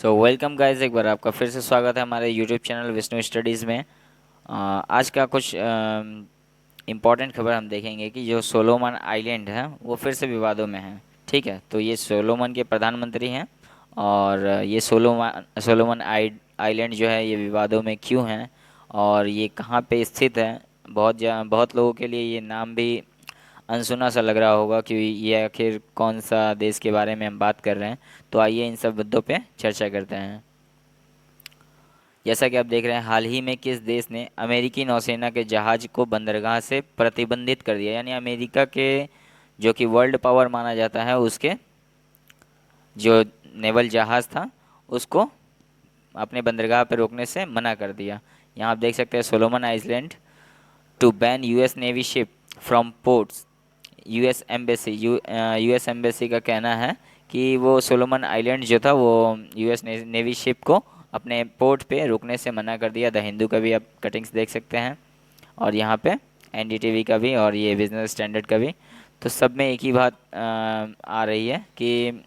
So welcome guys, एक बार आपका फिर से स्वागत है हमारे यूट्यूब चैनल विष्णु स्टडीज़ में। आज का कुछ इम्पोर्टेंट खबर हम देखेंगे कि जो सोलोमन आइलैंड है वो फिर से विवादों में है। ठीक है, तो ये सोलोमन के प्रधानमंत्री हैं और ये सोलोमन आइलैंड जो है ये विवादों में क्यों है और ये कहाँ पे स्थित है। बहुत लोगों के लिए ये नाम भी अनसुना सा लग रहा होगा कि ये आखिर कौन सा देश के बारे में हम बात कर रहे हैं। तो आइए इन सब मुद्दों पे चर्चा करते हैं। जैसा कि आप देख रहे हैं, हाल ही में किस देश ने अमेरिकी नौसेना के जहाज को बंदरगाह से प्रतिबंधित कर दिया, यानी अमेरिका के जो कि वर्ल्ड पावर माना जाता है उसके जो नेवल जहाज था उसको अपने बंदरगाह पर रोकने से मना कर दिया। यहाँ आप देख सकते हैं Solomon island to ban US navy ship from ports. US embassy का कहना है कि वो सोलोमन आइलैंड जो था वो यूएस नेवी शिप को अपने पोर्ट पे रुकने से मना कर दिया। द हिंदू का भी आप कटिंग्स देख सकते हैं और यहाँ पे एनडीटीवी का भी और ये बिजनेस स्टैंडर्ड का भी। तो सब में एक ही बात आ रही है कि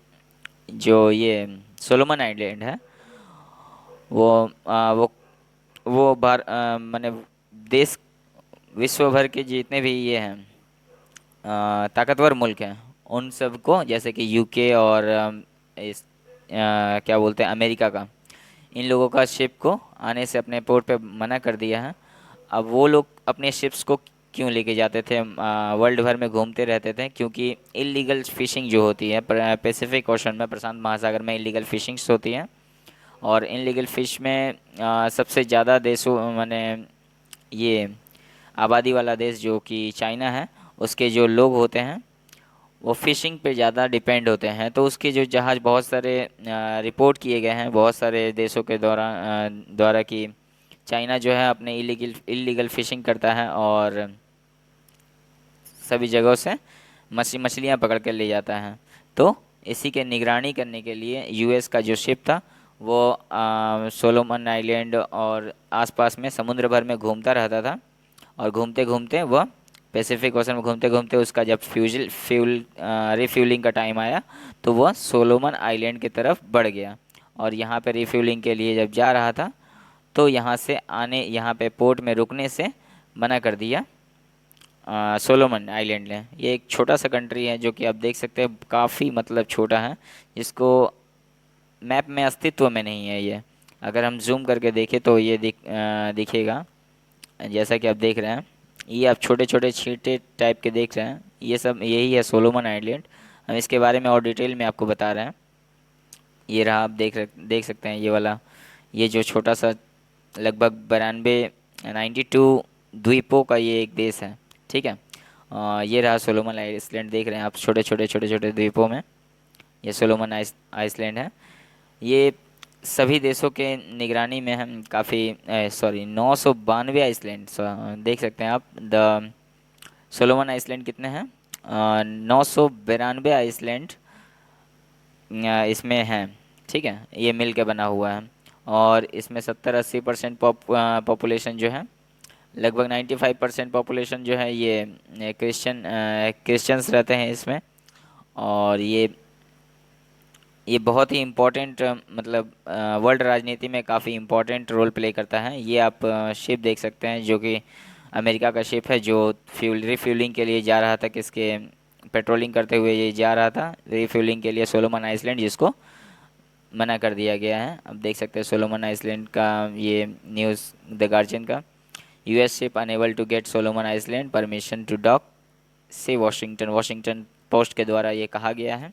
जो ये सोलोमन आइलैंड है वो माने देश विश्व भर के जितने भी ये हैं ताकतवर मुल्क हैं उन सबको, जैसे कि यूके और क्या बोलते हैं अमेरिका का, इन लोगों का शिप को आने से अपने पोर्ट पे मना कर दिया है। अब वो लोग अपने शिप्स को क्यों लेके जाते थे, वर्ल्ड भर में घूमते रहते थे, क्योंकि इलीगल फिशिंग जो होती है पैसिफिक ओशन में, प्रशांत महासागर में इलीगल फिशिंग्स होती हैं। और इनलीगल फिश में सबसे ज़्यादा देशों माने ये आबादी वाला देश जो कि चाइना है, उसके जो लोग होते हैं वो फिशिंग पे ज़्यादा डिपेंड होते हैं। तो उसके जो जहाज़ बहुत सारे रिपोर्ट किए गए हैं बहुत सारे देशों के द्वारा कि चाइना जो है अपने इलीगल फिशिंग करता है और सभी जगहों से मछलियाँ पकड़ कर ले जाता है। तो इसी के निगरानी करने के लिए यूएस का जो शिप था वो सोलोमन आइलैंड और आसपास में समुद्र भर में घूमता रहता था। और घूमते घूमते वह पैसिफिक ओशन में घूमते घूमते उसका जब फ्यूल रिफ्यूलिंग का टाइम आया तो वह सोलोमन आइलैंड की तरफ बढ़ गया। और यहाँ पे रिफ्यूलिंग के लिए जब जा रहा था तो यहाँ पे पोर्ट में रुकने से मना कर दिया सोलोमन आइलैंड ने। ये एक छोटा सा कंट्री है जो कि आप देख सकते हैं काफ़ी मतलब छोटा है, जिसको मैप में अस्तित्व में नहीं है ये। अगर हम जूम करके देखें तो ये दिखेगा। जैसा कि आप देख रहे हैं, ये आप छोटे छोटे छींटे टाइप के देख रहे हैं, ये सब यही है सोलोमन आइलैंड। हम इसके बारे में और डिटेल में आपको बता रहे हैं। ये रहा, आप देख सकते हैं ये वाला, ये जो छोटा सा लगभग 92 द्वीपों का ये एक देश है। ठीक है, ये रहा सोलोमन आइलैंड, देख रहे हैं आप छोटे छोटे द्वीपों में ये सोलोमन आइसलैंड है। ये सभी देशों के निगरानी में हम काफ़ी 992 आइसलैंड देख सकते हैं आप। द सोलोमन आइसलैंड कितने हैं, 992 आइसलैंड इसमें हैं। ठीक है, ये मिल के बना हुआ है और इसमें 70-80% पॉपुलेशन जो है, लगभग 95% पॉपुलेशन जो है ये क्रिश्चियंस रहते हैं इसमें। और ये बहुत ही इम्पोर्टेंट मतलब वर्ल्ड राजनीति में काफ़ी इम्पोर्टेंट रोल प्ले करता है। ये आप शिप देख सकते हैं जो कि अमेरिका का शिप है जो रिफ्यूलिंग के लिए जा रहा था, किसके पेट्रोलिंग करते हुए ये जा रहा था रिफ्यूलिंग के लिए सोलोमन आइसलैंड, जिसको मना कर दिया गया है। अब देख सकते हैं सोलोमन आइसलैंड का ये न्यूज़ द गार्जियन का, US ship unable to get Solomon Iceland permission to dock से वॉशिंगटन पोस्ट के द्वारा ये कहा गया है।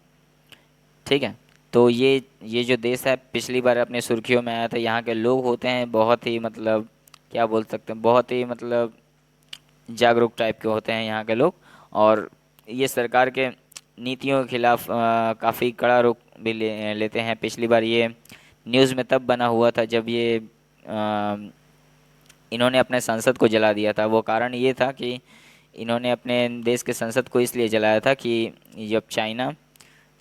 ठीक है, तो ये जो देश है पिछली बार अपने सुर्खियों में आया था। यहाँ के लोग होते हैं बहुत ही मतलब क्या बोल सकते हैं, बहुत ही मतलब जागरूक टाइप के होते हैं यहाँ के लोग। और ये सरकार के नीतियों के खिलाफ काफ़ी कड़ा रुख भी लेते हैं। पिछली बार ये न्यूज़ में तब बना हुआ था जब इन्होंने अपने संसद को जला दिया था। वो कारण ये था कि इन्होंने अपने देश के संसद को इसलिए जलाया था कि जब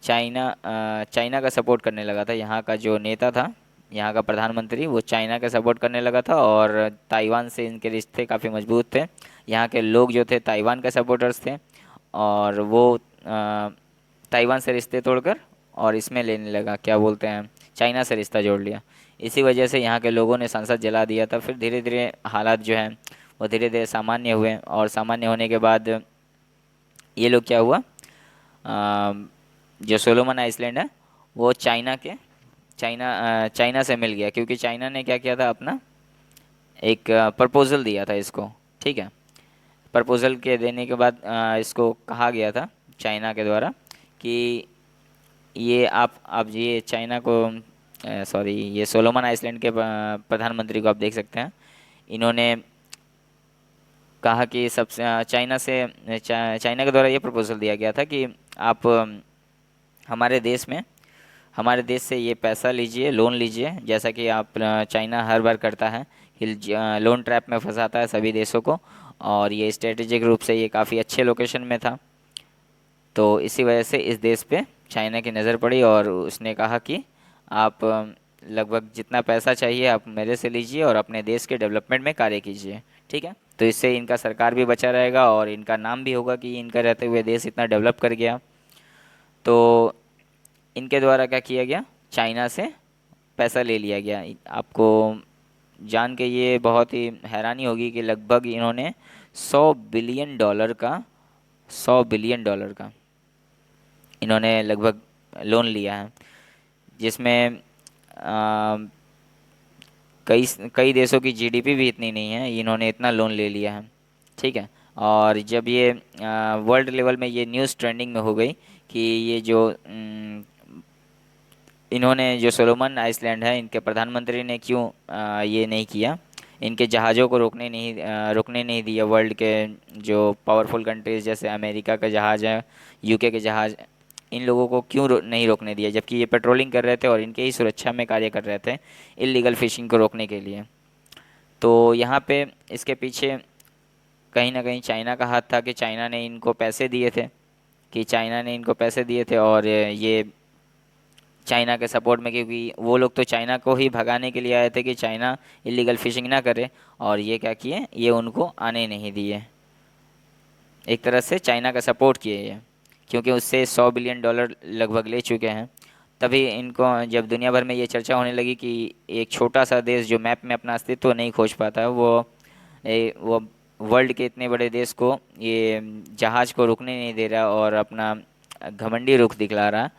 चाइना का सपोर्ट करने लगा था, यहाँ का जो नेता था, यहाँ का प्रधानमंत्री, वो चाइना का सपोर्ट करने लगा था और ताइवान से इनके रिश्ते काफ़ी मजबूत थे। यहाँ के लोग जो थे ताइवान के सपोर्टर्स थे और वो ताइवान से रिश्ते तोड़कर और इसमें लेने लगा, क्या बोलते हैं, चाइना से रिश्ता जोड़ लिया। इसी वजह से यहाँ के लोगों ने संसद जला दिया था। फिर धीरे धीरे हालात जो हैं वो धीरे धीरे सामान्य हुए, और सामान्य होने के बाद ये लोग क्या हुआ, जो सोलोमन आइसलैंड है वो चाइना से मिल गया, क्योंकि चाइना ने क्या किया था, अपना एक प्रपोजल दिया था इसको। ठीक है, प्रपोजल के देने के बाद इसको कहा गया था चाइना के द्वारा कि ये आप ये चाइना को, सॉरी, ये सोलोमन आइसलैंड के प्रधानमंत्री को आप देख सकते हैं। इन्होंने कहा कि सबसे चाइना के द्वारा ये प्रपोजल दिया गया था कि आप हमारे देश में हमारे देश से ये पैसा लीजिए, लोन लीजिए, जैसा कि आप चाइना हर बार करता है कि लोन ट्रैप में फंसाता है सभी देशों को। और ये स्ट्रेटेजिक रूप से ये काफ़ी अच्छे लोकेशन में था, तो इसी वजह से इस देश पे चाइना की नज़र पड़ी और उसने कहा कि आप लगभग जितना पैसा चाहिए आप मेरे से लीजिए और अपने देश के डेवलपमेंट में कार्य कीजिए। ठीक है, तो इससे इनका सरकार भी बचा रहेगा और इनका नाम भी होगा कि इनका रहते हुए देश इतना डेवलप कर गया। तो इनके द्वारा क्या किया गया, चाइना से पैसा ले लिया गया। आपको जान के ये बहुत ही हैरानी होगी कि लगभग इन्होंने 100 बिलियन डॉलर का इन्होंने लगभग लोन लिया है, जिसमें आ, कई कई देशों की जीडीपी भी इतनी नहीं है, इन्होंने इतना लोन ले लिया है। ठीक है, और जब ये वर्ल्ड लेवल में ये न्यूज़ ट्रेंडिंग में हो गई कि ये जो इन्होंने जो सोलोमन आइसलैंड है इनके प्रधानमंत्री ने क्यों ये नहीं किया, इनके जहाज़ों को रोकने नहीं दिया वर्ल्ड के जो पावरफुल कंट्रीज जैसे अमेरिका का जहाज़ है, यूके के जहाज़, इन लोगों को क्यों नहीं रोकने दिया, जबकि ये पेट्रोलिंग कर रहे थे और इनके ही सुरक्षा में कार्य कर रहे थे इलीगल फिशिंग को रोकने के लिए। तो यहाँ पे इसके पीछे कहीं ना कहीं चाइना का हाथ था कि चाइना ने इनको पैसे दिए थे और ये चाइना के सपोर्ट में, क्योंकि वो लोग तो चाइना को ही भगाने के लिए आए थे कि चाइना इलीगल फिशिंग ना करे, और ये क्या किए, ये उनको आने नहीं दिए, एक तरह से चाइना का सपोर्ट किए ये, क्योंकि उससे 100 बिलियन डॉलर लगभग ले चुके हैं। तभी इनको जब दुनिया भर में ये चर्चा होने लगी कि एक छोटा सा देश जो मैप में अपना अस्तित्व नहीं खोज पाता है वो वर्ल्ड के इतने बड़े देश को ये जहाज़ को रुकने नहीं दे रहा और अपना घमंडी रुख दिखला रहा।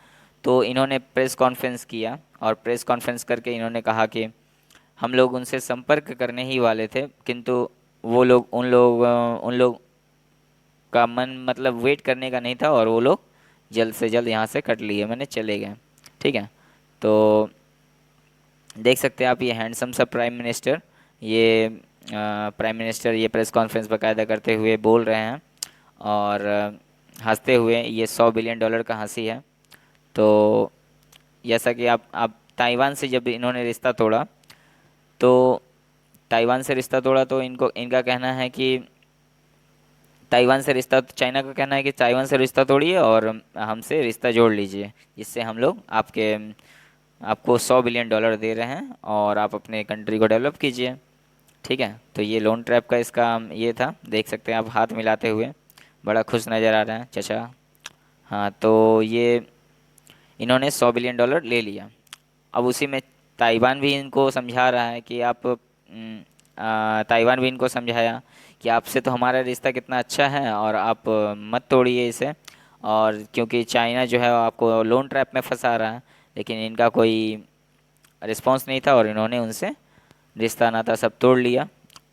तो इन्होंने प्रेस कॉन्फ्रेंस किया और प्रेस कॉन्फ्रेंस करके इन्होंने कहा कि हम लोग उनसे संपर्क करने ही वाले थे, किंतु वो लोग उन लोग का मन मतलब वेट करने का नहीं था और वो लोग जल्द से जल्द यहाँ से कट लिए, मैंने चले गए। ठीक है, तो देख सकते हैं आप ये हैंडसम सा प्राइम मिनिस्टर ये प्रेस कॉन्फ्रेंस बाकायदा करते हुए बोल रहे हैं और हंसते हुए, ये 100 बिलियन डॉलर का हंसी है। तो जैसा कि आप ताइवान से जब इन्होंने रिश्ता तोड़ा, तो इनका कहना है कि चाइना का कहना है कि ताइवान से रिश्ता तोड़िए और हमसे रिश्ता जोड़ लीजिए, जिससे हम लोग आपको 100 बिलियन डॉलर दे रहे हैं और आप अपने कंट्री को डेवलप कीजिए। ठीक है, तो ये लोन ट्रैप का इसका ये था, देख सकते हैं आप हाथ मिलाते हुए बड़ा खुश नज़र आ रहे हैं चचा। हाँ, तो ये इन्होंने 100 बिलियन डॉलर ले लिया। अब उसी में ताइवान भी इनको समझा रहा है कि ताइवान भी इनको समझाया कि आपसे तो हमारा रिश्ता कितना अच्छा है और आप मत तोड़िए इसे, और क्योंकि चाइना जो है वो आपको लोन ट्रैप में फंसा रहा है। लेकिन इनका कोई रिस्पांस नहीं था और इन्होंने उनसे रिश्ता नाता सब तोड़ लिया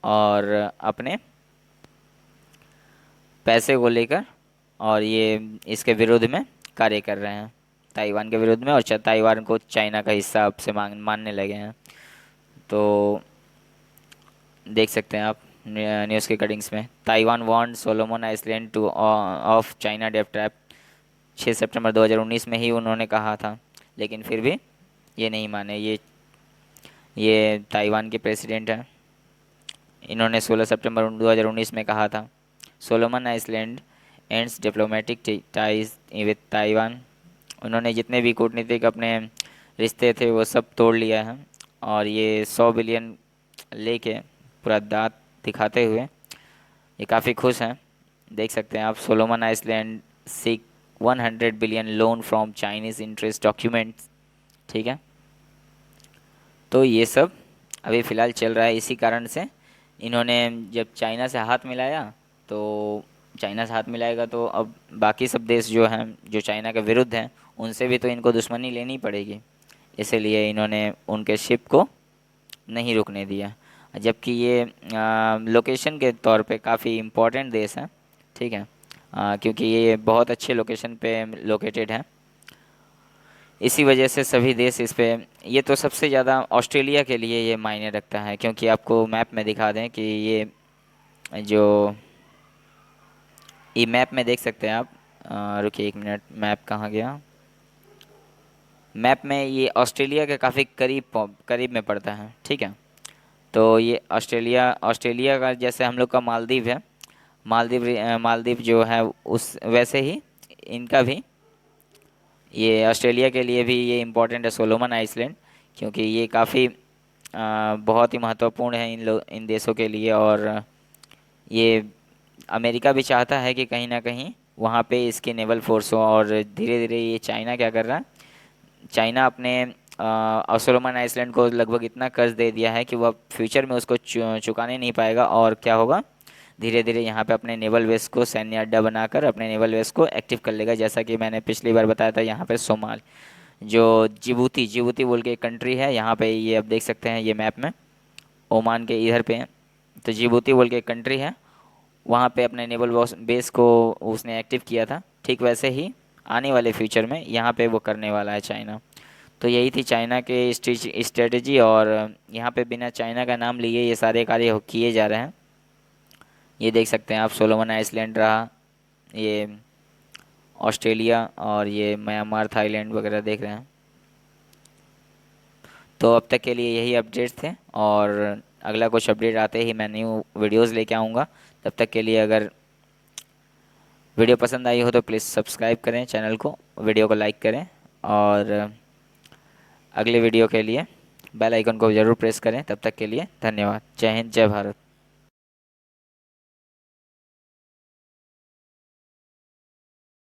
और अपने पैसे को लेकर और ये इसके विरोध में कार्य कर रहे हैं, ताइवान के विरोध में, और ताइवान को चाइना का हिस्सा अब से मानने लगे हैं। तो देख सकते हैं आप न्यूज़ के कटिंग्स में, Taiwan want Solomon Iceland to off China डेब्ट ट्रैप। 6 सितंबर 2019 में ही उन्होंने कहा था, लेकिन फिर भी ये नहीं माने। ये ताइवान के प्रेसिडेंट हैं, इन्होंने 16 सितंबर 2019 में कहा था Solomon Iceland ends diplomatic ties with Taiwan. उन्होंने जितने भी कूटनीतिक अपने रिश्ते थे वो सब तोड़ लिया है और ये 100 बिलियन लेके पूरा दांत दिखाते हुए ये काफ़ी खुश हैं। देख सकते हैं आप, Solomon Iceland seek 100 billion loan from Chinese interest documents. ठीक है, तो ये सब अभी फ़िलहाल चल रहा है। इसी कारण से इन्होंने जब चाइना से हाथ मिलाया, तो चाइना से हाथ मिलाएगा तो अब बाकी सब देश जो हैं, जो चाइना के विरुद्ध हैं, उनसे भी तो इनको दुश्मनी लेनी पड़ेगी। इसीलिए इन्होंने उनके शिप को नहीं रुकने दिया। जबकि ये लोकेशन के तौर पे काफ़ी इम्पोर्टेंट देश है, ठीक है, क्योंकि ये बहुत अच्छे लोकेशन पे लोकेटेड है। इसी वजह से सभी देश इस पे, ये तो सबसे ज़्यादा ऑस्ट्रेलिया के लिए ये मायने रखता है, क्योंकि आपको मैप में दिखा दें कि जो ये मैप में देख सकते हैं आप। रुकिए एक मिनट, मैप कहाँ गया। मैप में ये ऑस्ट्रेलिया के काफ़ी करीब में पड़ता है, ठीक है। तो ये ऑस्ट्रेलिया ऑस्ट्रेलिया का जैसे हम लोग का मालदीव है, मालदीव जो है उस वैसे ही इनका भी, ये ऑस्ट्रेलिया के लिए भी ये इम्पोर्टेंट है, सोलोमन आइसलैंड, क्योंकि ये काफ़ी बहुत ही महत्वपूर्ण है इन देशों के लिए। और ये अमेरिका भी चाहता है कि कहीं ना कहीं वहाँ पे इसकी नेवल फोर्स हो। और धीरे धीरे ये चाइना क्या कर रहा है, चाइना अपने सोलोमन आइसलैंड को लगभग इतना कर्ज दे दिया है कि वह फ्यूचर में उसको चुकाने नहीं पाएगा। और क्या होगा, धीरे धीरे यहाँ पे अपने नेवल बेस को, सैन्य अड्डा बनाकर अपने नेवल बेस को एक्टिव कर लेगा। जैसा कि मैंने पिछली बार बताया था, यहाँ पे सोमाल, जो जिबूती बोल के एक कंट्री है, यहाँ पे ये आप देख सकते हैं ये मैप में, ओमान के इधर पे है। तो जिबूती बोल के एक कंट्री है, वहाँ पे अपने नेवल बेस को उसने एक्टिव किया था। ठीक वैसे ही आने वाले फ्यूचर में यहाँ पे वो करने वाला है चाइना। तो यही थी चाइना के स्ट्रेटजी। और यहाँ पे बिना चाइना का नाम लिए ये सारे कार्य किए जा रहे हैं। ये देख सकते हैं आप, सोलोमन आइसलैंड रहा, ये ऑस्ट्रेलिया, और ये म्यांमार, थाईलैंड वगैरह देख रहे हैं। तो अब तक के लिए यही अपडेट्स थे, और अगला कुछ अपडेट आते ही मैं न्यू वीडियोस लेके आऊँगा। तब तक के लिए अगर वीडियो पसंद आई हो तो प्लीज़ सब्सक्राइब करें चैनल को, वीडियो को लाइक करें, और अगले वीडियो के लिए बेल आइकन को ज़रूर प्रेस करें। तब तक के लिए धन्यवाद। जय हिंद, जय भारत।